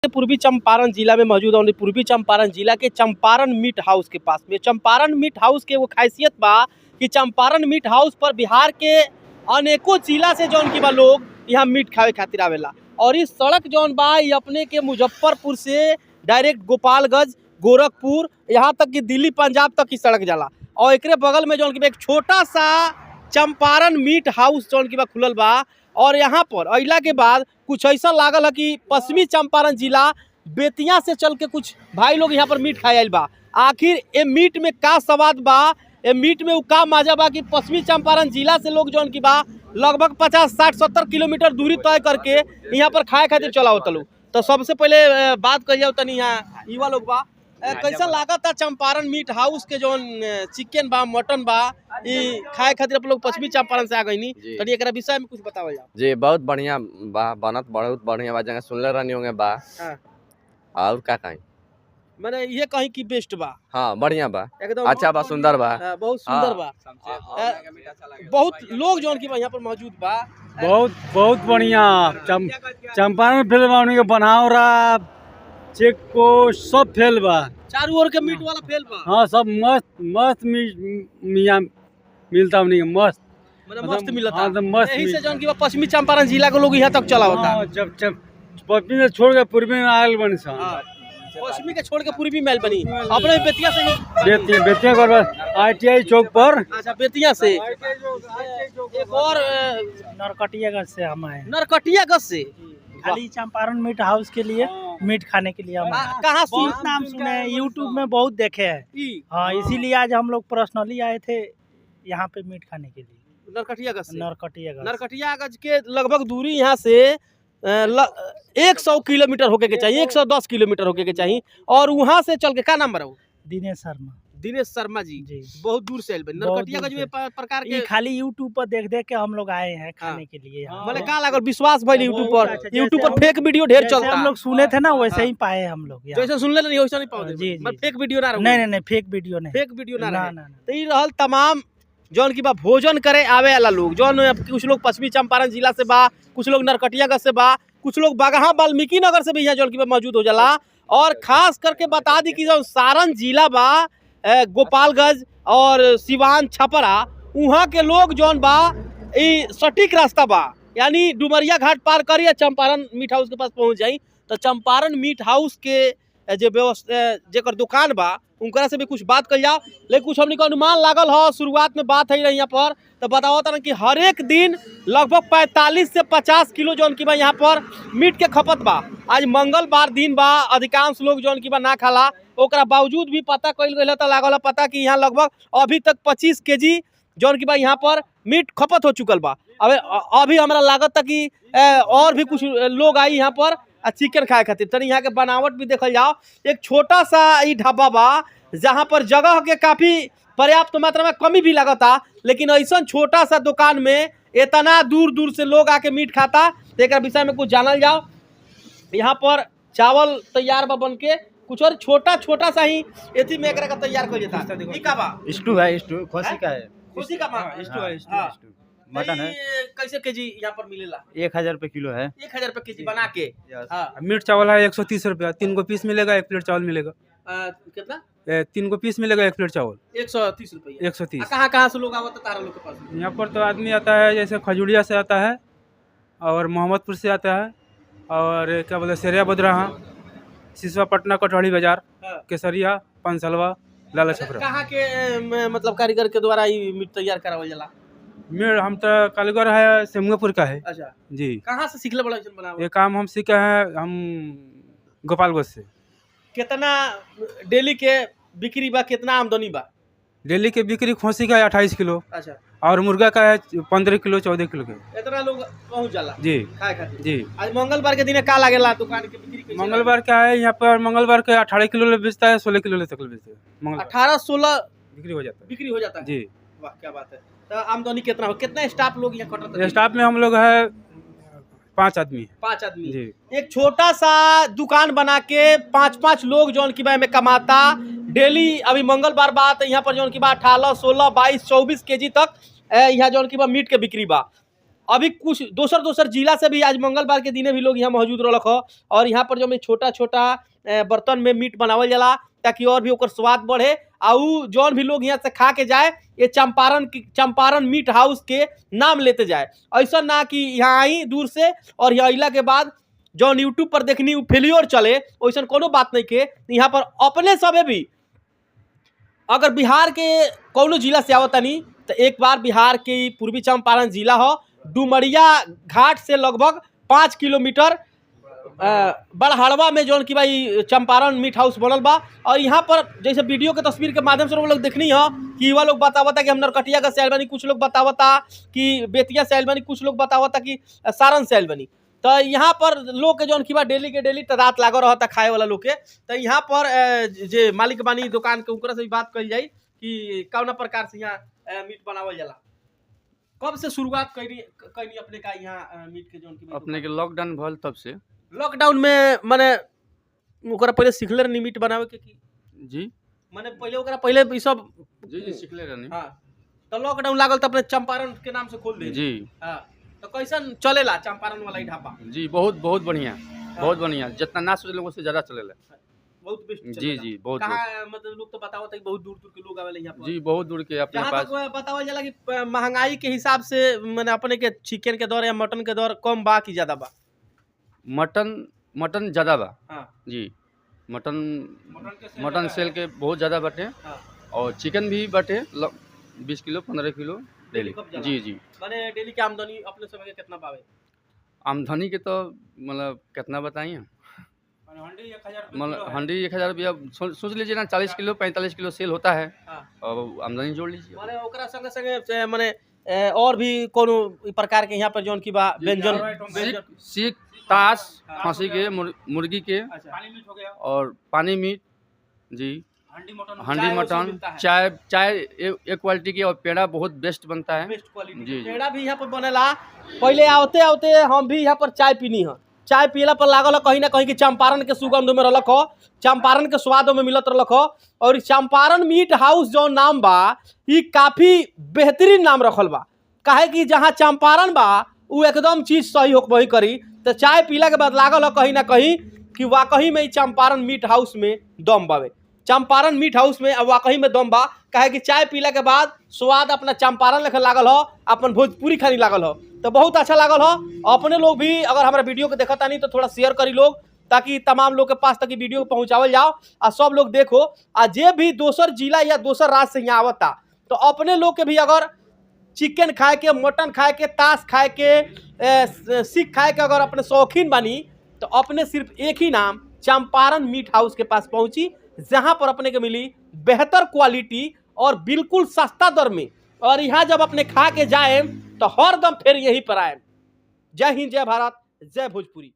पूर्वी चंपारण जिला में मौजूद है। पूर्वी चंपारण जिला के चंपारण मीट हाउस के पास में चंपारण मीट हाउस के वो खासियत बा कि चंपारण मीट हाउस पर बिहार के अनेकों जिला से जौन की बा लोग यहाँ मीट खावे खातिर आवेला। और इस सड़क जौन बा ये अपने के मुजफ्फरपुर से डायरेक्ट गोपालगंज गोरखपुर यहाँ तक कि दिल्ली पंजाब तक की सड़क जाला। और एक बगल में जौन की एक छोटा सा चंपारण मीट हाउस जौन की बा खुलल बा। और यहाँ पर अइला के बाद कुछ ऐसा लागल है कि पश्चिमी चंपारण जिला बेतिया से चल के कुछ भाई लोग यहाँ पर मीट खाए आइल बा। आखिर ये मीट में का स्वाद बा, ये मीट में का मजा बा कि पश्चिमी चंपारण जिला से लोग जौन की बा लगभग 50, 60, 70 किलोमीटर दूरी तय करके यहाँ पर खाए खातिर चला होता लोग। तो सबसे पहले बात कर जाओ तनी यहाँ युवा लोग बा कैसा लागत था चंपारण मीट हाउस के जौन चिकन बा मटन बा खाए खातिर आप लोग पश्चिमी चंपारण से आ गई तनी एकरा विषय में कुछ बतावल जाओ। जी बहुत बढ़िया बा, बनत बहुत बढ़िया बा, जगह सुनले रहनी होंगे बा। और का कहीं मैंने ये कहीं की बेस्ट बा। हाँ बढ़िया बा, एकदम अच्छा बा, सुंदर बा, बहुत सुंदर बा। बहुत लोग जौन की यहाँ पर मौजूद बा। बहुत बढ़िया चंपारण फिल्म के बनाओ रहा चेक को सब फेल बा, चारों ओर के मीट वाला फेल बा। हाँ सब मस्त मियाँ मिलता उन्हीं मस्त मस्त मिलता। हाँ, मस्त यही से जौन की पश्चिमी चंपारण जिला के लोग यहाँ तक चला होता। जब पश्चिमी से छोड़ के पूर्वी में आयल बन पश्चिमी के छोड़ के पूर्वी महल बनी अपने बेतिया से बेतिया कर ITI चौक पर। अच्छा बेतिया से एक और नरकटियागंज से हम आए। नरकटियागंज से खाली चंपारण मीट हाउस के लिए मीट खाने के लिए हम कहाँ बहुत नाम सुने हैं, यूट्यूब में बहुत देखे हैं। हाँ इसीलिए आज हम लोग पर्सनली आए थे यहाँ पे मीट खाने के लिए। नरकटियागंज के लगभग दूरी यहाँ से 100 किलोमीटर होके के चाहिए, 110 किलोमीटर होके के चाहिए। और वहाँ से चल के का नाम बराऊ? दिनेश शर्मा जी बहुत दूर से नरकटियागंज में प्रकार के खाली यूट्यूब पर देख के हम लोग आए हैं खाने के लिए। मतलब का लागल विश्वास भइल यूट्यूब पर फेक वीडियो ढेर चलता। हम लोग सुने थे ना वैसे ही पाए हम लोग। जैसे सुनले नहीं वैसा नहीं पाओ। जी फेक वीडियो ना नहीं फेक वीडियो ना। तो ये रहल तमाम जौन की बा भोजन करे आवे वाला लोग जौन कुछ लोग पश्चिमी चंपारण जिला से बा, कुछ लोग नरकटियागंज से बा, कुछ लोग बगहा वाल्मीकि नगर से भी यहाँ जौन की बा मौजूद हो जाला। और खास करके बता दी कि जो सारण जिला बा गोपालगंज और सिवान छपरा वहाँ के लोग जौन बा सटीक रास्ता बा, यानी डुमरिया घाट पार करिए चंपारण मीट हाउस के पास पहुँच जाई। तो चंपारण मीट हाउस के जो व्यवस्था जेकर दुकान बा उनकरा से भी कुछ बात कर जाओ। लेकिन कुछ हमने को अनुमान लागल हो शुरुआत में बात है यहाँ पर तो बताओ था कि हर एक दिन लगभग 45 से 50 किलो जौन की बा यहाँ पर मीट के खपत बा। आज मंगलवार दिन बा, अधिकांश लोग जौन की बा ना खाला, ओकरा बावजूद भी पता कल गई तो लागल पता कि यहाँ लगभग अभी तक 25 kg जौन की बा यहाँ पर मीट खपत हो चुकल बा। अभी हमारा लागत था कि और भी कुछ लोग आई यहाँ पर चिकन खाए खातिर। तनी यहाँ के बनावट भी देखल जाओ। एक छोटा सा ई ढाबा बा जहाँ पर जगह के काफी पर्याप्त मात्रा में कमी भी लगता, लेकिन ऐसा छोटा सा दुकान में इतना दूर दूर से लोग आके मीट खाता। तो एक विषय में कुछ जानल जाओ। यहाँ पर चावल तैयार बा बन के, कुछ और छोटा सा ही एथी में एकरा का तैयार कर देता। स्टू है, स्टू खोसी का है, खुशी का मटन है। कैसे केजी यहाँ पर मिलेला? 1000 रुपए किलो है। 1000 रुपए केजी बना के। मीट चावल है 130 रुपया, 3 को पीस मिलेगा, 1 प्लेट चावल मिलेगा। कितना? 3 को पीस मिलेगा, 1 प्लेट चावल 130 रुपया। 130। कहाँ से लोग आवत तारा लोग के पास? यहाँ पर तो आदमी आता है जैसे खजूरिया से आता है और मोहम्मदपुर से आता है और क्या बोलते सेरिया बदराहा, सिसवा पटना, कटहरी बाजार, केसरिया, पंसलवा, लाला छपरा। कहाँ के मतलब कारीगर के द्वारा ये मीट तैयार करावल जाला? मीट हम तो कारीगर है सेमुआपुर का है। अच्छा जी। कहाँ से सीखले बड़ा बनावल? ये काम हम सीखे हैं हम गोपालगंज से। कितना डेली के बिक्री बा, कितना आमदनी बा? डेली के बिक्री खोसी का है 28 किलो। अच्छा। और मुर्गा का है 15 किलो 14 किलो के। इतना लोग पहुँच जाला जी खाए खातिर? जी। आज मंगलवार के दिन का लागेला दुकान के बिक्री कैसे? मंगलवार का है यहाँ पर, मंगलवार के 18 किलो बेचता है, 16 किलो तक बेचता है। 18-16 बिक्री हो जाता है। बिक्री हो जाता है जी। वाह क्या बात है। तो आमदनी कितना हो, कितना स्टाफ लोग यहाँ कटता? स्टाफ में हम लोग है 5 आदमी। 5 आदमी जी। एक छोटा सा दुकान बना के 5 लोग जौन की में कमाता डेली। अभी मंगलवार बात यहाँ पर जौन की 18, 16, 22, 24 kg तक यहाँ जौन की मीट के बिक्री बा। अभी कुछ दोसर दोसर जिला से भी आज मंगलवार के दिने भी लोग यहाँ मौजूद रहलक ह और यहाँ पर जो में छोटा छोटा बर्तन में मीट बनावल जाला ताकि और भी ओकर स्वाद बढ़े। और जौन भी लोग यहाँ से खा के जाए ये चंपारण मीट हाउस के नाम लेते जाए। ऐसा ना कि यहाँ आई दूर से और यहाँ अला के बाद जौन यूट्यूब पर देखनी फेलियर चले, वैसा कोनो बात नहीं के। यहाँ पर अपने सबे भी अगर बिहार के कोनो जिला से आवतनी तो एक बार बिहार के पूर्वी चंपारण जिला हो, डुमरिया घाट से लगभग 5 किलोमीटर बड़हड़वा में जौन कि भाई चंपारण मीट हाउस बनल बा। और यहाँ पर जैसे वीडियो के तस्वीर के माध्यम से लोग देखनी है कि युवा लोग बतावता कि हम नरकटिया का सैल बनी, कुछ लोग बतावता कि बेतिया सैल बनी, कुछ लोग बतावता कि सारण सैल बनी। तो यहाँ पर लोग के जौन कि बा डेली के डेली रात लागल रहता खाए वाला लोग के। तो यहाँ पर जे मालिक बानी दुकान के उनकरा से भी बात कल जाई कि कौना प्रकार से यहाँ मीट बनावल जाला। कब से शुरुआत कैनी अपने का यहाँ मीट के जौन की अपने के लॉकडाउन भल तब से। लॉकडाउन में माने ओकरा पहले सीखले रहनी मीट बनावे के की जी, माने पहले ओकरा पहले ई सब जी जी सीखले रहनी। हां तो लॉकडाउन लागल तो अपने चंपारण के नाम से खोल दे जी। हां तो कैसन चलेला चंपारण वाला ई ढाबा? जी बहुत बढ़िया, बहुत बढ़िया, जितना ना सोचे लोगों से ज्यादा चलेला। बहुत बेस्ट जी चलेला। जी बहुत कहां मतलब लोग तो बतावत है कि बहुत दूर दूर के लोग आवेला यहाँ पर। जी बहुत दूर के अपने जहाँ पास। तक बतावल जाला कि महंगाई के हिसाब से माने अपने के चिकन के दर या मटन के दर कम बा कि ज्यादा बा? मटन ज्यादा बा। हाँ जी मटन सेल के बहुत ज्यादा बाटे। हाँ। और चिकन भी बाटे 20 किलो 15 किलो डेली। जी जी माने डेली के आमदनी अपने समय के कितना पावे? आमदनी के तो मतलब कितना बताइए, मतलब हंडी 1000 रुपया सोच लीजिए ना, 40 किलो 45 किलो सेल होता है। हाँ। और आमदनी जोड़ लीजिए। माने ओकरा संगे संगे माने और भी कोनो प्रकार के यहाँ पर जौन की बा व्यंजन सीख ताश खांसी के मुर्गी के और पानी मीट जी, हंडी मटन चाय एक क्वालिटी की, और पेड़ा बहुत बेस्ट बनता है। बेस्ट क्वालिटी जी, जी। पेड़ा भी यहाँ पर बनेला। पहले आते आते हम भी यहाँ पर चाय पीनी है, चाय पियला पर लागल कहीं ना कहीं कि चंपारण के सुगंध में रहलक हो, चंपारण के स्वाद में मिलत रहलक हो। और चंपारण मीट हाउस जो नाम बा ये काफी बेहतरीन नाम रखल बा, काहे कि जहाँ चंपारण बा वो एकदम चीज सही होकबही करी। तो चाय पीला के बाद लागल हो कहीं ना कहीं कि वाकई में चंपारण मीट हाउस में दम बावे, चंपारण मीट हाउस में वाकई में दम बा। काहे कि चाय पीला के बाद स्वाद अपना चंपारण लेकर लागल हो, अपन भोजपुरी खानी लागल हो, तो बहुत अच्छा लागल हो। अपने लोग भी अगर हमारा वीडियो को देखता नहीं तो थोड़ा शेयर करी लोग, ताकि तमाम लोग के पास तक वीडियो पहुंचावल जाओ और सब लोग देखो। आ जे भी दोसर जिला या दोसर राज्य से यहाँ आवता तो अपने लोग के भी अगर चिकन खाए के, मटन खाए के, ताश खाए के, सीख खाए के अगर अपने शौकीन बनी तो अपने सिर्फ एक ही नाम चंपारण मीट हाउस के पास पहुंची, जहां पर अपने को मिली बेहतर क्वालिटी और बिल्कुल सस्ता दर में। और यहाँ जब अपने खा के जाए तो हर दम फिर यहीं पर आए। जय हिंद, जय भारत, जय भोजपुरी।